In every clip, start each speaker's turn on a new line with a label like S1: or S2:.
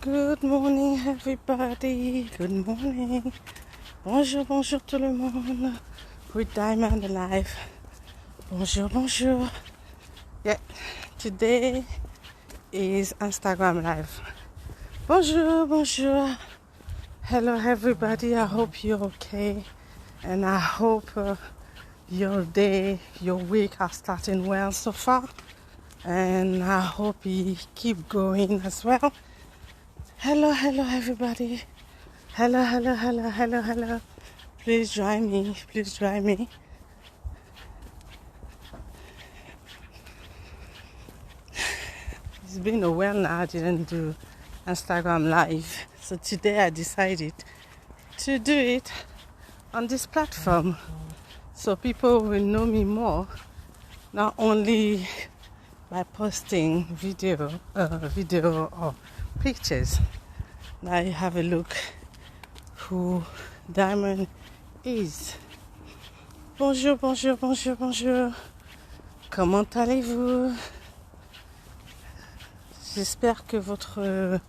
S1: Good morning everybody, good morning. Bonjour, bonjour tout le monde. With Diamond Live. Bonjour, bonjour. Yeah, today is Instagram Live. Bonjour, bonjour. Hello everybody, I hope you're okay. And I hope your day, your week are starting well so far. And I hope you keep going as well. Hello, hello everybody. Hello, hello, hello, hello, hello. Please join me, please join me. It's been a while now I didn't do Instagram Live. So today I decided to do it on this platform. So people will know me more, not only by posting video or pictures. Now you have a look who Diamond is. Bonjour, bonjour, bonjour, bonjour. Comment allez-vous? J'espère que votre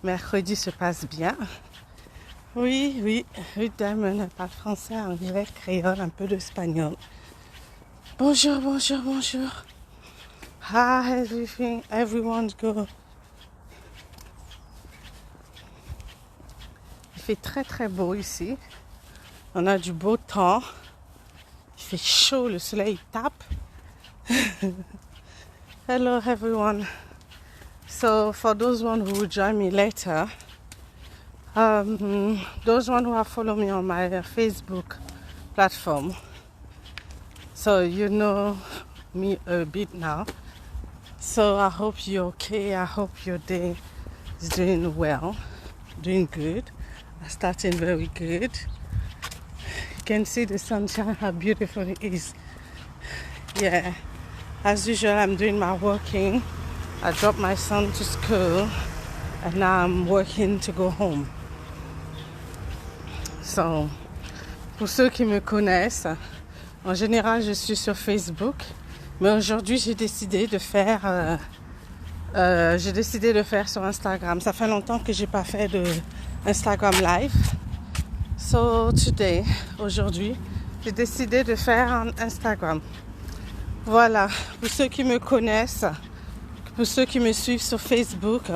S1: mercredi se passe bien. Oui, oui, Diamond, elle parle français, anglais, créole, un peu d'espagnol. Bonjour, bonjour, bonjour. How everything, everyone's good. Il fait très très beau ici. On a du beau temps. Il fait chaud, le soleil tape. Hello everyone. So for those one who will join me later, those one who have followed me on my Facebook platform, so you know me a bit now. So I hope you're okay. I hope your day is doing well, doing good, starting very good. You can see the sunshine, how beautiful it is. Yeah, as usual, I'm doing my working. I dropped my son to school and now I'm working to go home. So, pour ceux qui me connaissent, en général, je suis sur Facebook. Mais aujourd'hui, j'ai décidé de faire sur Instagram. Ça fait longtemps que j'ai pas fait de Instagram Live. So today, aujourd'hui, j'ai décidé de faire un Instagram. Voilà, pour ceux qui me connaissent, pour ceux qui me suivent sur Facebook,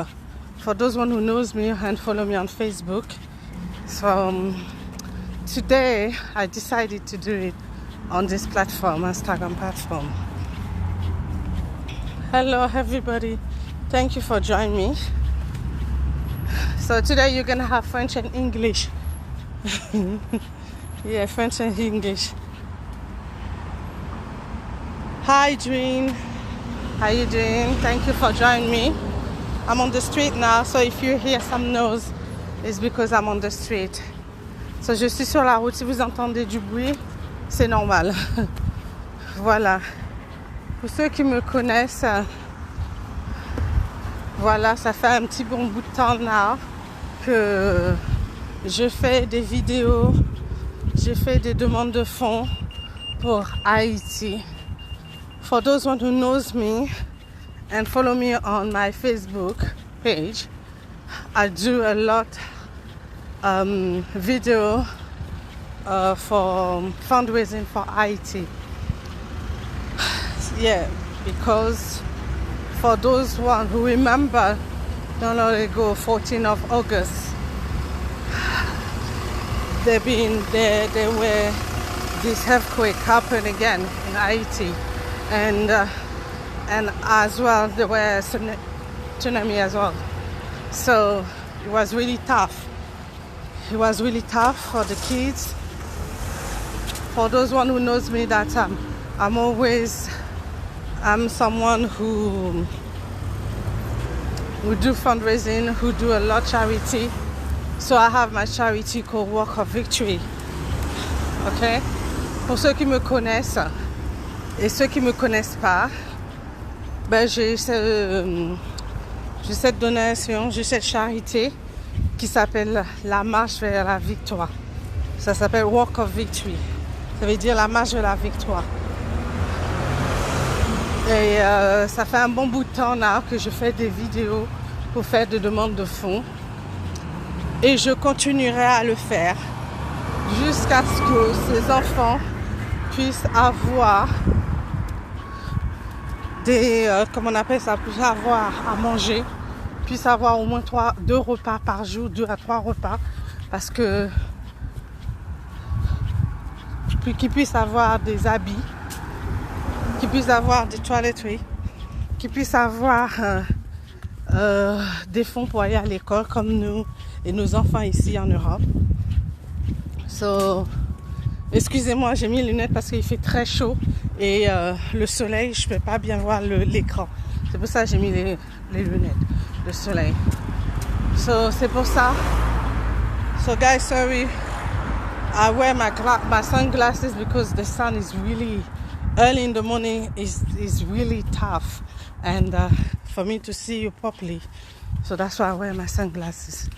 S1: for those one who knows me and follow me on Facebook. So today, I decided to do it on this platform, Instagram platform. Hello everybody, thank you for joining me. So today you're gonna have French and English. Yeah, French and English. Hi Dream, how you doing? Thank you for joining me. I'm on the street now, so if you hear some noise, it's because I'm on the street. So je suis sur la route, si vous entendez du bruit, c'est normal. Voilà. Pour ceux qui me connaissent, voilà, ça fait un petit bon bout de temps là que je fais des vidéos, j'ai fait des demandes de fonds pour Haïti. For those one who knows me and follow me on my Facebook page, I do a lot video for fundraising for Haiti. Yeah, because for those one who remember, don't long ago, 14th of August, there were this earthquake happened again in Haiti, and as well there were tsunami as well. So it was really tough. It was really tough for the kids. For those one who knows me, that I'm someone who do fundraising, who do a lot of charity. So I have my charity called Walk of Victory. Okay? Pour ceux qui me connaissent et ceux qui me connaissent pas, j'ai cette donation, j'ai cette charité qui s'appelle la marche vers la victoire. Ça s'appelle Walk of Victory. Ça veut dire la marche vers la victoire. Et ça fait un bon bout de temps là que je fais des vidéos pour faire des demandes de fonds. Et je continuerai à le faire jusqu'à ce que ces enfants puissent avoir comment on appelle ça, puissent avoir à manger, puissent avoir au moins 2 repas par jour, 2 à 3 repas, parce que qu'ils puissent avoir des habits, qu'ils puissent avoir des toiletteries, qu'ils puissent avoir des fonds pour aller à l'école comme nous et nos enfants ici en Europe. So, excusez-moi, j'ai mis les lunettes parce qu'il fait très chaud et le soleil, je ne peux pas bien voir l'écran. C'est pour ça que j'ai mis les lunettes de soleil. So, c'est pour ça. So guys, sorry. I wear my sunglasses because the sun is really early in the morning is really tough, and for me to see you properly, so that's why I wear my sunglasses.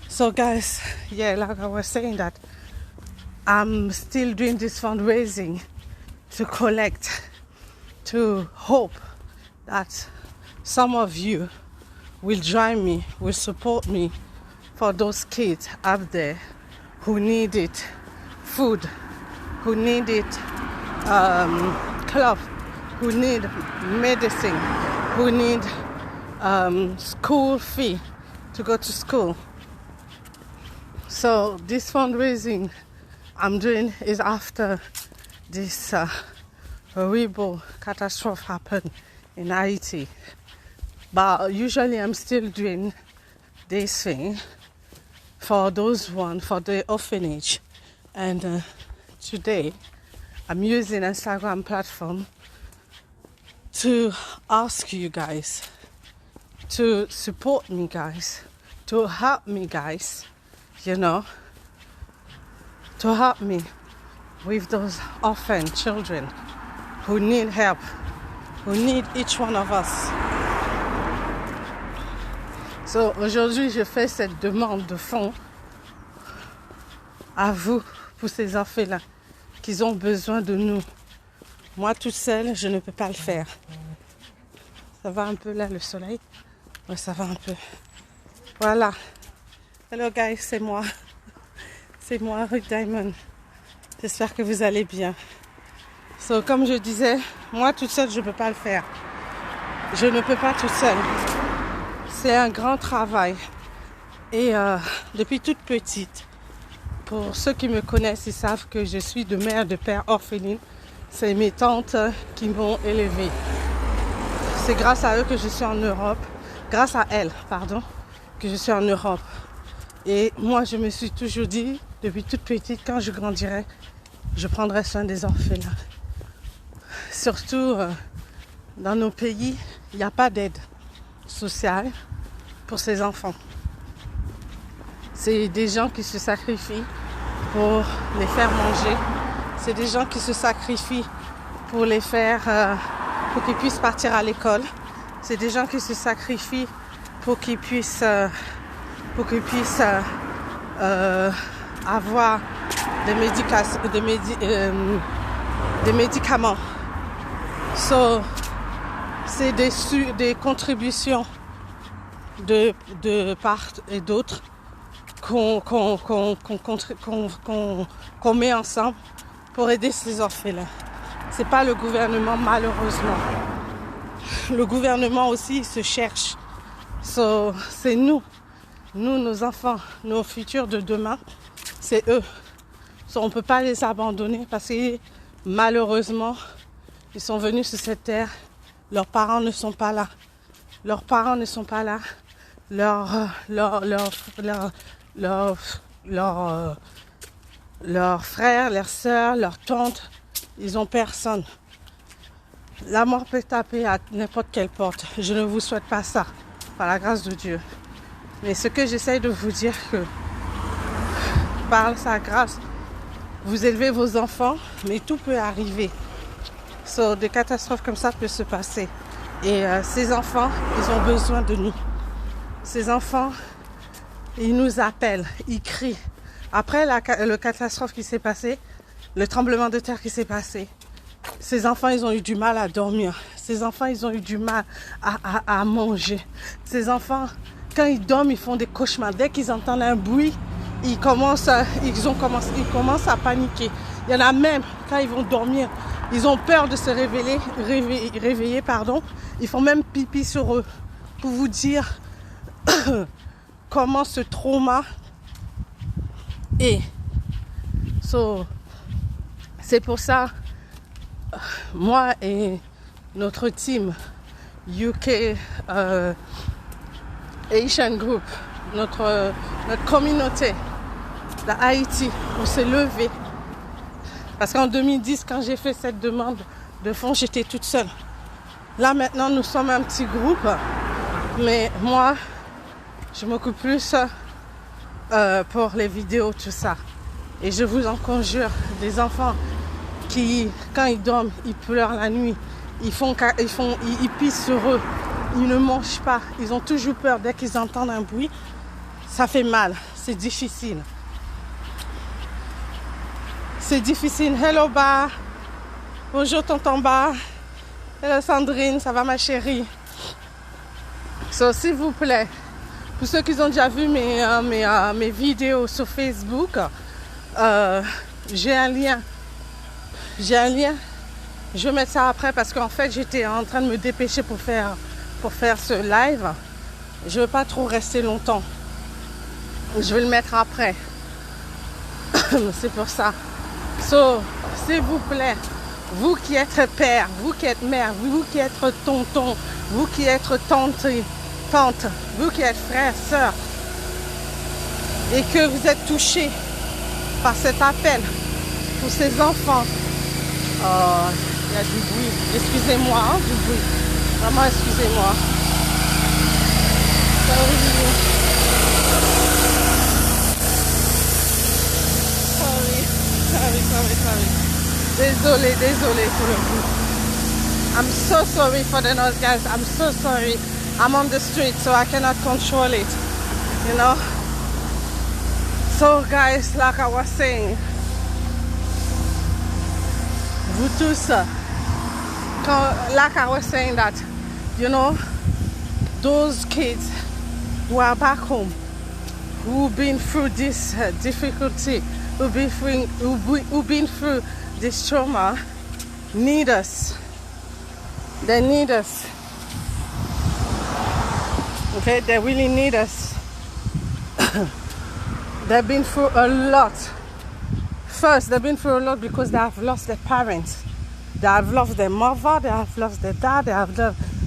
S1: So guys, yeah, like I was saying, that I'm still doing this fundraising to collect, to hope that some of you will join me, will support me for those kids out there who need it, food, who need it, clothes, who need medicine, who need school fee to go to school. So this fundraising I'm doing is after this horrible catastrophe happened in Haiti. But usually I'm still doing this thing for for the orphanage. And today I'm using Instagram platform to ask you guys to support me, guys, to help me, guys, you know, to help me with those orphan children who need help, who need each one of us. So, aujourd'hui, je fais cette demande de fonds à vous pour ces enfants-là qui ont besoin de nous. Moi, toute seule, je ne peux pas le faire. Ça va un peu là, le soleil? Ouais, ça va un peu. Voilà. Hello guys, c'est moi. C'est moi, Ruth Diamond. J'espère que vous allez bien. So, comme je disais, moi, toute seule, je ne peux pas le faire. Je ne peux pas toute seule. C'est un grand travail. Et depuis toute petite, pour ceux qui me connaissent, ils savent que je suis de mère de père orpheline. C'est mes tantes qui m'ont élevée. C'est grâce à eux que je suis en Europe. Grâce à elles, pardon, que je suis en Europe. Et moi, je me suis toujours dit, depuis toute petite, quand je grandirai, je prendrai soin des orphelins. Surtout dans nos pays, il n'y a pas d'aide sociale pour ces enfants. C'est des gens qui se sacrifient pour les faire manger. C'est des gens qui se sacrifient pour les faire, pour qu'ils puissent partir à l'école. C'est des gens qui se sacrifient pour qu'ils puissent, avoir des médicaments. So, c'est des contributions de part et d'autre qu'on met ensemble pour aider ces orphelins. C'est pas le gouvernement, malheureusement. Le gouvernement aussi il se cherche. So, c'est nous, nos enfants, nos futurs de demain, c'est eux. So, on ne peut pas les abandonner parce que malheureusement, ils sont venus sur cette terre, leurs parents ne sont pas là. Leurs parents ne sont pas là. Leurs frères, leurs sœurs, leurs tantes, ils ont personne. La mort peut taper à n'importe quelle porte. Je ne vous souhaite pas ça, par la grâce de Dieu. Mais ce que j'essaie de vous dire, que par sa grâce, vous élevez vos enfants, mais tout peut arriver. So, des catastrophes comme ça peuvent se passer. Et ces enfants, ils ont besoin de nous. Ces enfants, ils nous appellent, ils crient. Après le catastrophe qui s'est passé, le tremblement de terre qui s'est passé, ces enfants, ils ont eu du mal à dormir. Ces enfants, ils ont eu du mal à manger. Ces enfants, quand ils dorment, ils font des cauchemars. Dès qu'ils entendent un bruit, ils commencent à paniquer. Il y en a même, quand ils vont dormir, ils ont peur de se réveiller, pardon. Ils font même pipi sur eux. Pour vous dire comment ce trauma est. C'est pour ça, moi et notre team UK Asian Group, notre communauté d'Haïti, on s'est levé. Parce qu'en 2010, quand j'ai fait cette demande de fonds, j'étais toute seule. Là, maintenant, nous sommes un petit groupe. Mais moi, je m'occupe plus pour les vidéos, tout ça. Et je vous en conjure, des enfants qui, quand ils dorment, ils pleurent la nuit. Ils pissent sur eux. Ils ne mangent pas. Ils ont toujours peur. Dès qu'ils entendent un bruit, ça fait mal. C'est difficile. C'est difficile. Hello, Ba. Bonjour, tonton Ba. Hello, Sandrine. Ça va, ma chérie? S'il vous plaît, pour ceux qui ont déjà vu mes vidéos sur Facebook, j'ai un lien. Je vais mettre ça après parce qu'en fait, j'étais en train de me dépêcher pour faire ce live. Je ne veux pas trop rester longtemps. Je vais le mettre après. C'est pour ça. S'il vous plaît, vous qui êtes père, vous qui êtes mère, vous qui êtes tonton, vous qui êtes tante, vous qui êtes frère, sœur, et que vous êtes touchés par cet appel pour ces enfants. Oh, il y a du bruit. Excusez-moi, hein, du bruit. Vraiment, excusez-moi. Sorry. Désolé pour le bruit. I'm so sorry for the noise, guys. I'm so sorry. I'm on the street, so I cannot control it. You know? So, guys, like I was saying, vous tous, like I was saying that, you know, those kids who are back home, who've been through this difficulty, who've been through this trauma, need us. They need us. Okay, they really need us. They've been through a lot. First, they've been through a lot because they have lost their parents. They have lost their mother, they have lost their dad, they have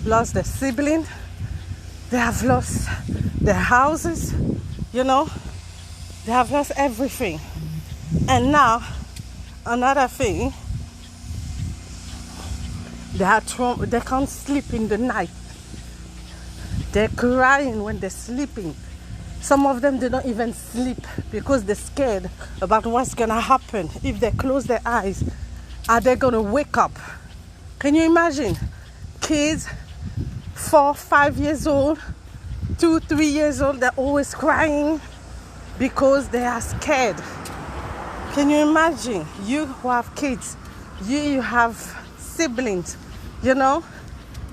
S1: lost their sibling. They have lost their houses, you know. They have lost everything. And now, another thing, they can't sleep in the night. They're crying when they're sleeping. Some of them, they don't even sleep because they're scared about what's going to happen. If they close their eyes, are they going to wake up? Can you imagine? Kids, 4, 5 years old, 2, 3 years old, they're always crying because they are scared. Can you imagine? You who have kids, you have siblings, you know?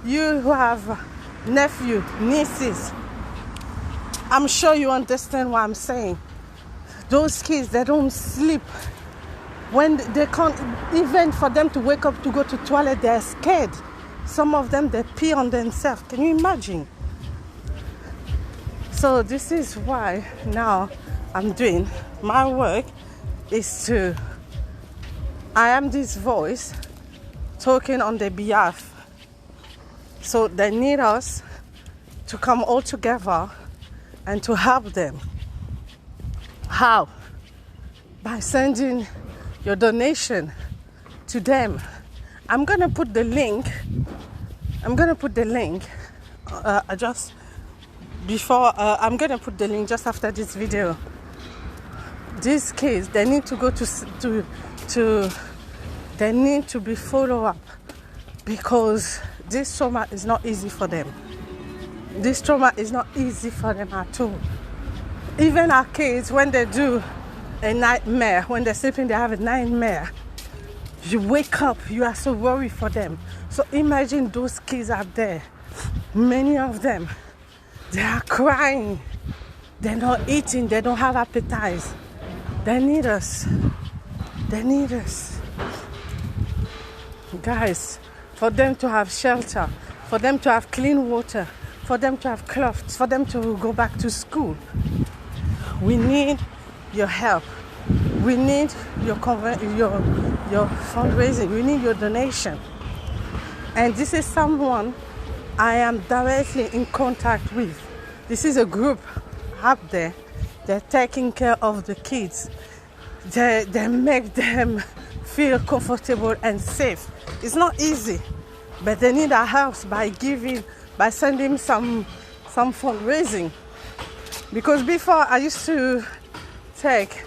S1: You who have nephew, nieces. I'm sure you understand what I'm saying. Those kids, they don't sleep. When they can't, even for them to wake up to go to toilet, they're scared. Some of them, they pee on themselves. Can you imagine? So this is why now I'm doing my work is I am this voice talking on their behalf. So they need us to come all together and to help them. How? By sending your donation to them. I'm gonna put the link. I'm gonna put the link just after this video. These kids, they need to go they need to be followed up because this trauma is not easy for them. This trauma is not easy for them at all. Even our kids, when they do a nightmare, when they're sleeping, they have a nightmare. You wake up, you are so worried for them. So imagine those kids out there. Many of them, They are crying. They're not eating. They don't have appetite. They need us. They need us. Guys, for them to have shelter, for them to have clean water, for them to have clothes, for them to go back to school. We need your help. We need your fundraising. We need your donation. And this is someone I am directly in contact with. This is a group up there. They're taking care of the kids. They make them feel comfortable and safe. It's not easy, but they need our help by sending some fundraising. Because before I used to take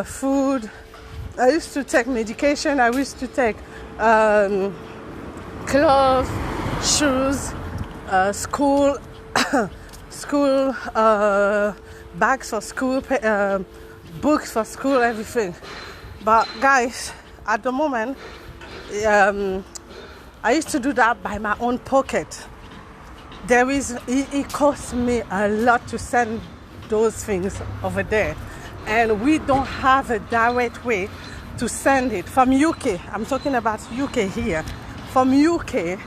S1: food, I used to take medication, I used to take clothes, shoes, school bags for school, books for school, everything. But guys, at the moment, I used to do that by my own pocket. It costs me a lot to send those things over there, and we don't have a direct way to send it from UK. I'm talking about UK here. From UK,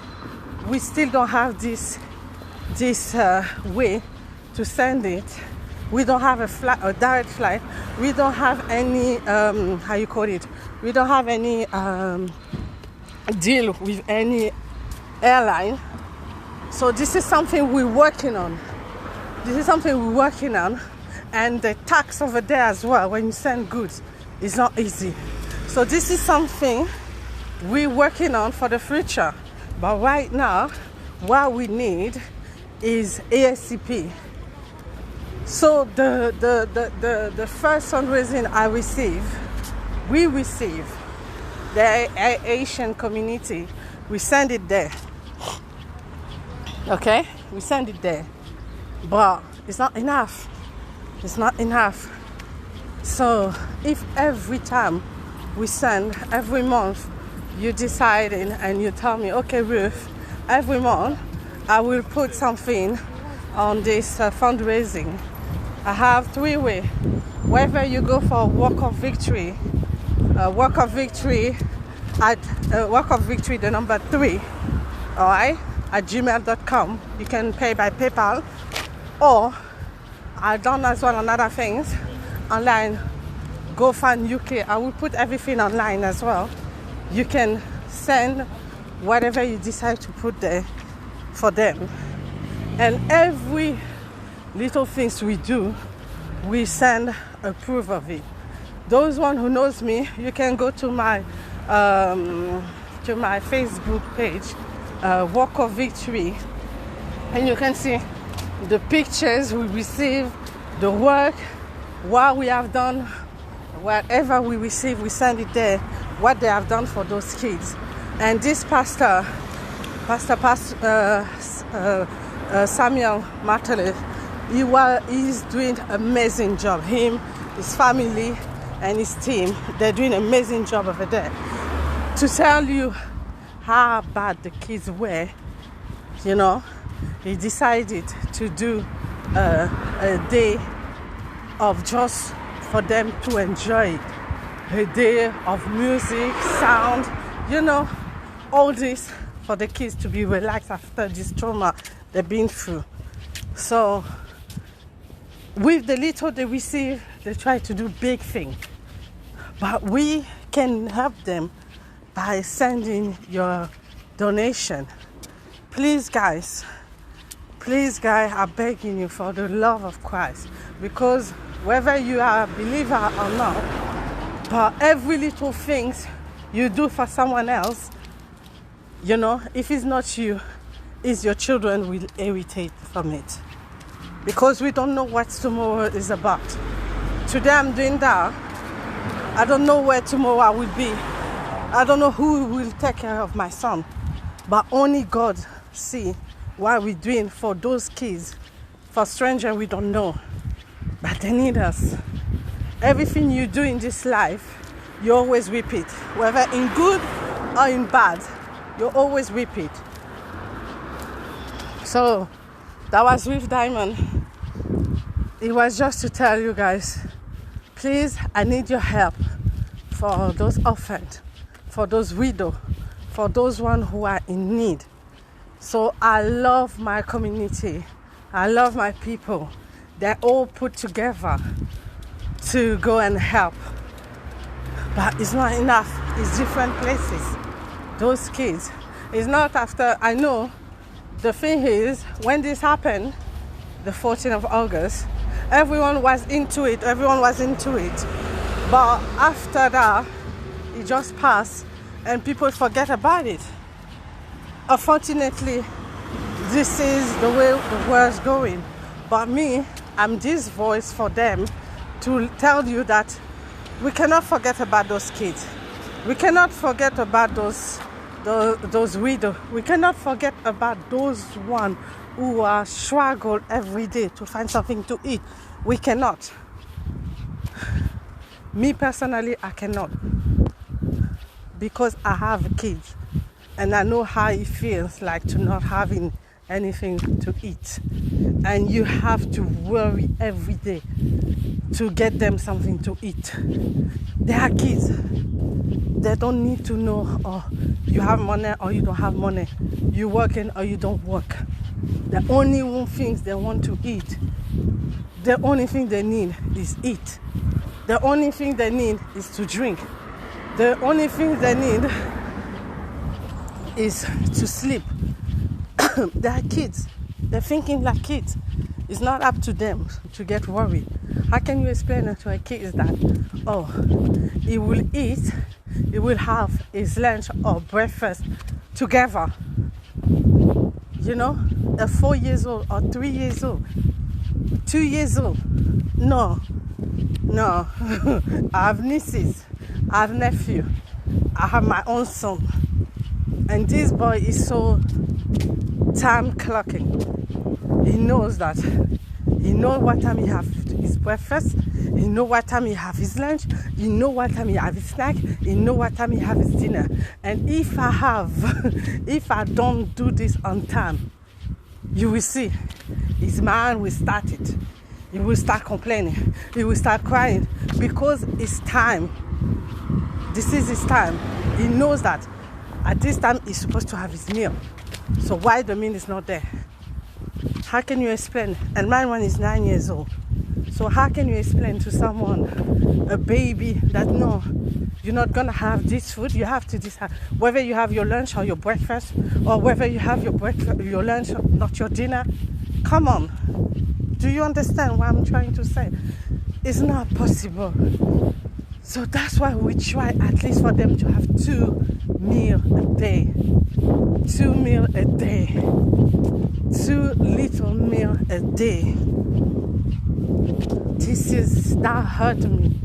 S1: we still don't have this way to send it. We don't have a direct flight. We don't have any we don't have any deal with any airline. So this is something we're working on. And the tax over there as well, when you send goods, is not easy. So this is something we're working on for the future. But right now, what we need is ASCP. So the first fundraising we receive, the Asian community, we send it there. Okay? We send it there. But it's not enough. It's not enough. So if every time we send, every month, you decide and you tell me, okay, Ruth, every month I will put something on this fundraising. I have 3 ways. Whether you go for Walk of Victory, Walk of Victory the number 3, all right, at gmail.com. You can pay by PayPal, or I've done as well on other things online. GoFund UK. I will put everything online as well. You can send whatever you decide to put there for them. And every little things we do, we send a proof of it. Those one who knows me, you can go to my Facebook page, Walk of Victory, and you can see the pictures we receive, the work, what we have done, whatever we receive, we send it there, what they have done for those kids. And this pastor Samuel Martelly, he's doing an amazing job. Him, his family, and his team, they're doing an amazing job over there. To tell you how bad the kids were, you know, he decided to do a day of just for them to enjoy it. A day of music, sound, you know, all this for the kids to be relaxed after this trauma they've been through. So with the little they receive, they try to do big things. But we can help them by sending your donation. Please guys, I'm begging you for the love of Christ, because whether you are a believer or not, but every little things you do for someone else, you know, if it's not you, it's your children will irritate from it. Because we don't know what tomorrow is about. Today I'm doing that. I don't know where tomorrow I will be. I don't know who will take care of my son. But only God see what we're doing for those kids, for strangers we don't know. But they need us. Everything you do in this life, you always repeat. Whether in good or in bad, you always repeat. So That was with Diamond. It was just to tell you guys, please, I need your help for those orphans, for those widows, for those one who are in need. So I love my community. I love my people. They're all put together to go and help. But it's not enough. It's different places. Those kids. It's not after, I know, the thing is, when this happened, the 14th of August, everyone was into it. But after that, it just passed and people forget about it. Unfortunately, this is the way the world's going. But me, I'm this voice for them to tell you that we cannot forget about those kids. We cannot forget about those widows. We cannot forget about those one who are struggle every day to find something to eat. We cannot. Me personally, I cannot. Because I have kids. And I know how it feels like to not having anything to eat. And you have to worry every day to get them something to eat. They are kids. They don't need to know, oh, you have money or you don't have money. You working or you don't work. The only things they want to eat, the only thing they need is eat. The only thing they need is to drink. The only thing they need is to sleep. They are kids. They're thinking like kids. It's not up to them to get worried. How can you explain it to a kid that, oh, he will eat, he will have his lunch or breakfast together? You know, a 4 years old or 3 years old, 2 years old. No. I have nieces, I have nephew, I have my own son. And this boy is so time clocking. He knows that. He knows what time he have his breakfast. He knows what time he have his lunch. He knows what time he have his snack. He knows what time he have his dinner. And if I don't do this on time, you will see his mind will start it. He will start complaining. He will start crying because it's time. This is his time. He knows that at this time he's supposed to have his meal. So why the meal is not there? How can you explain? And my one is 9 years old. So how can you explain to someone, a baby, that no, you're not gonna have this food, you have to decide whether you have your lunch or your breakfast, or whether you have your lunch, not your dinner. Come on. Do you understand what I'm trying to say? It's not possible. So that's why we try at least for them to have 2 meals a day. 2 meals a day. 2 little meals a day. That hurt me.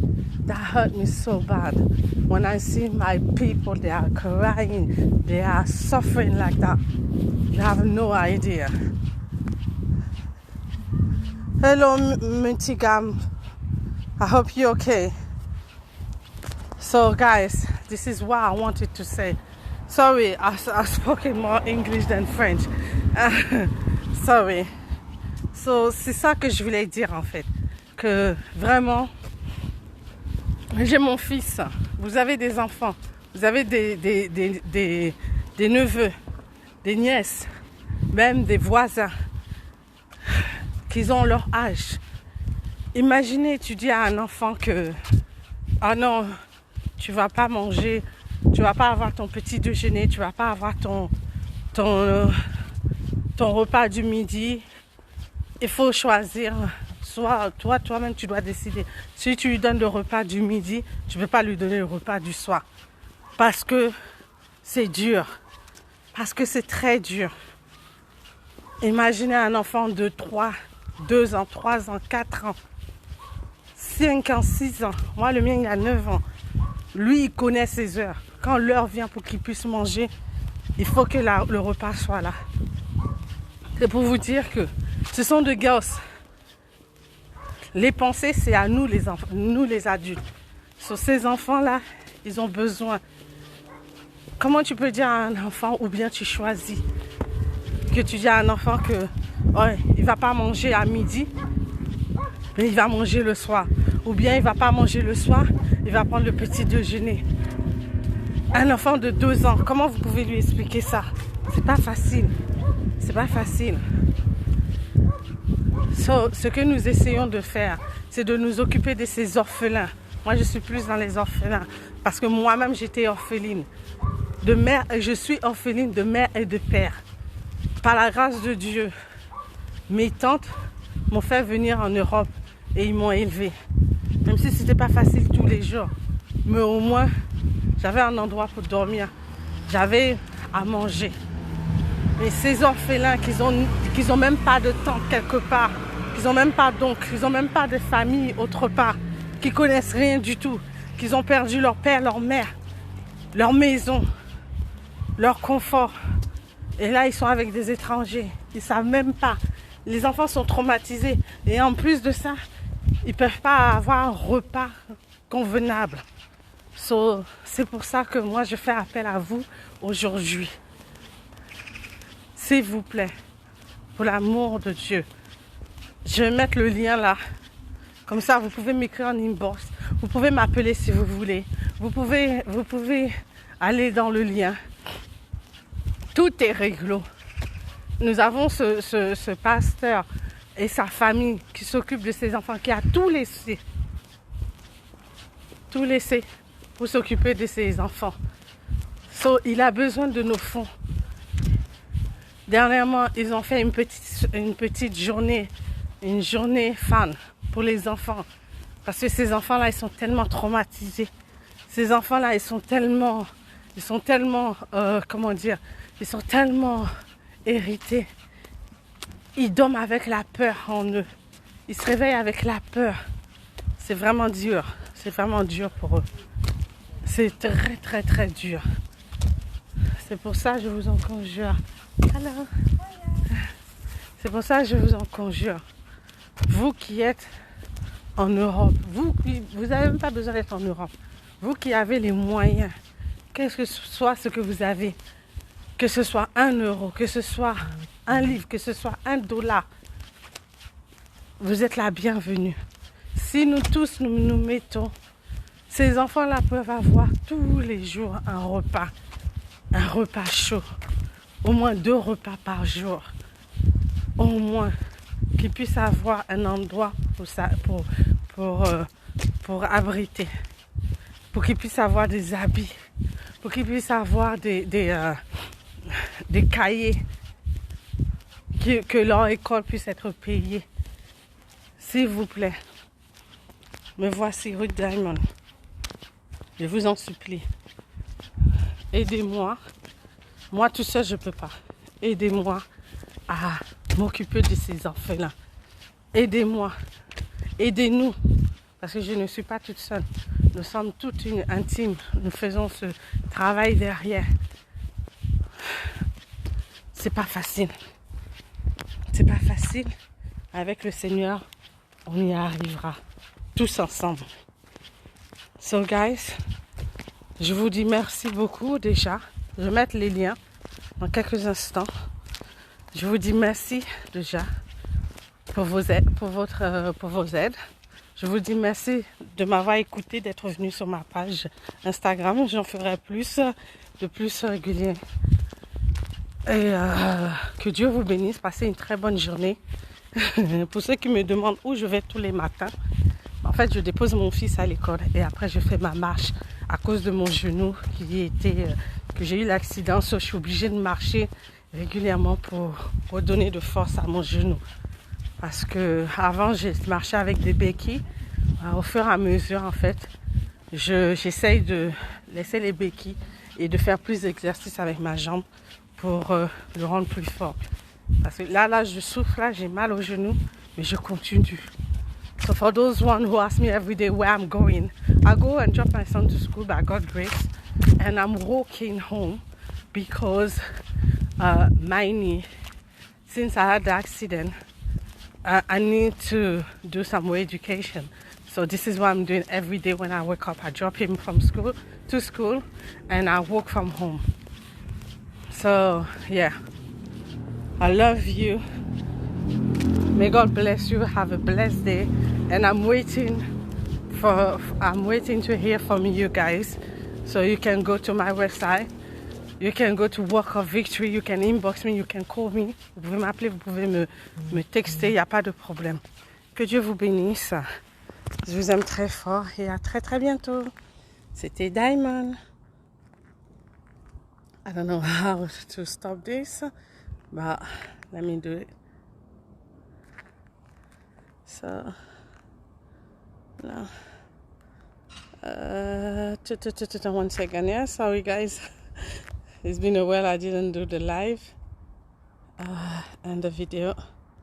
S1: That hurt me so bad. When I see my people, they are crying, they are suffering like that. You have no idea. Hello, Mintigam. I hope you're okay. So guys, this is what I wanted to say. Sorry, I spoke more English than French. Sorry. So, c'est ça que je voulais dire en fait. Que vraiment, j'ai mon fils. Vous avez des enfants. Vous avez des neveux, des nièces, même des voisins qui ont leur âge. Imaginez, tu dis à un enfant que ah non, tu vas pas manger, tu vas pas avoir ton petit déjeuner, tu vas pas avoir ton repas du midi. Il faut choisir. Soit toi-même, tu dois décider. Si tu lui donnes le repas du midi, tu ne peux pas lui donner le repas du soir. Parce que c'est dur. Parce que c'est très dur. Imaginez un enfant de 2 ans, 3 ans, 4 ans, 5 ans, 6 ans. Moi, le mien, il a 9 ans. Lui, il connaît ses heures. Quand l'heure vient pour qu'il puisse manger, il faut que le repas soit là. C'est pour vous dire que ce sont des gosses. Les pensées, c'est à nous les enfants, nous les adultes. Sur ces enfants-là, ils ont besoin. Comment tu peux dire à un enfant, ou bien tu choisis que tu dis à un enfant que ouais, il ne va pas manger à midi, mais il va manger le soir. Ou bien il ne va pas manger le soir, il va prendre le petit déjeuner. Un enfant de 2 ans, comment vous pouvez lui expliquer ça? C'est pas facile. C'est pas facile. So, ce que nous essayons de faire, c'est de nous occuper de ces orphelins. Moi, je suis plus dans les orphelins parce que moi-même, j'étais orpheline de mère et je suis orpheline de mère et de père. Par la grâce de Dieu, mes tantes m'ont fait venir en Europe et ils m'ont élevée. Même si c'était pas facile tous les jours, mais au moins, j'avais un endroit pour dormir. J'avais à manger. Et ces orphelins qui ont même pas de temps quelque part, qui n'ont même pas d'oncle, qui n'ont même pas de famille autre part, qui connaissent rien du tout, qui ont perdu leur père, leur mère, leur maison, leur confort. Et là, ils sont avec des étrangers. Ils ne savent même pas. Les enfants sont traumatisés. Et en plus de ça, ils ne peuvent pas avoir un repas convenable. So, c'est pour ça que moi, je fais appel à vous aujourd'hui. S'il vous plaît, pour l'amour de Dieu, je vais mettre le lien là. Comme ça, vous pouvez m'écrire en inbox. Vous pouvez m'appeler si vous voulez. Vous pouvez aller dans le lien. Tout est réglo. Nous avons ce pasteur et sa famille qui s'occupe de ses enfants, qui a tout laissé pour s'occuper de ses enfants. So, il a besoin de nos fonds. Dernièrement, ils ont fait une petite journée, une journée fan pour les enfants. Parce que ces enfants-là, ils sont tellement traumatisés. Ces enfants-là, ils sont tellement, comment dire, ils sont tellement hérités. Ils dorment avec la peur en eux. Ils se réveillent avec la peur. C'est vraiment dur. C'est vraiment dur pour eux. C'est très, très, très dur. C'est pour ça que je vous en conjure. Alors, c'est pour ça que je vous en conjure. Vous qui êtes en Europe, vous n'avez même pas besoin d'être en Europe. Vous qui avez les moyens, qu'est-ce que ce soit ce que vous avez, que ce soit 1 euro, que ce soit un livre, que ce soit $1, vous êtes la bienvenue. Si nous tous nous mettons, ces enfants-là peuvent avoir tous les jours un repas chaud, au moins 2 repas par jour, au moins qu'ils puissent avoir un endroit pour abriter, pour qu'ils puissent avoir des habits, pour qu'ils puissent avoir des cahiers, que leur école puisse être payée. S'il vous plaît, me voici Ruth Diamond. Je vous en supplie. Aidez-moi. Moi tout seul, je ne peux pas. Aidez-moi à m'occuper de ces orphelins. Aidez-moi. Aidez-nous. Parce que je ne suis pas toute seule. Nous sommes toutes intimes. Nous faisons ce travail derrière. C'est pas facile. C'est pas facile. Avec le Seigneur, on y arrivera. Tous ensemble. So guys, je vous dis merci beaucoup déjà. Je vais mettre les liens dans quelques instants. Je vous dis merci déjà pour vos aides, pour vos aides. Je vous dis merci de m'avoir écouté, d'être venu sur ma page Instagram. J'en ferai de plus régulier. Et que Dieu vous bénisse. Passez une très bonne journée. Pour ceux qui me demandent où je vais tous les matins, en fait, je dépose mon fils à l'école et après je fais ma marche à cause de mon genou que j'ai eu l'accident. Je suis obligée de marcher régulièrement pour redonner de force à mon genou. Parce que avant, j'ai marché avec des béquilles. Au fur et à mesure, en fait, j'essaye de laisser les béquilles et de faire plus d'exercice avec ma jambe pour le rendre plus fort. Parce que là, je souffre, là, j'ai mal au genou, mais je continue. So for those one who ask me every day where I'm going, I go and drop my son to school by God's grace, and I'm walking home because my knee, since I had the accident, I need to do some more education. So this is what I'm doing every day when I wake up. I drop him from school to school, and I walk from home. So yeah, I love you. May God bless you. Have a blessed day. And I'm waiting to hear from you guys. So you can go to my website. You can go to Walk of Victory. You can inbox me. You can call me. Vous pouvez m'appeler. Vous pouvez me texter. Il n'y a pas de problème. Que Dieu vous bénisse. Je vous aime très fort et à très très bientôt. C'était Diamond. I don't know how to stop this, but let me do it. So, no. 1 second, yeah? Sorry guys. It's been a while I didn't do the live and the video.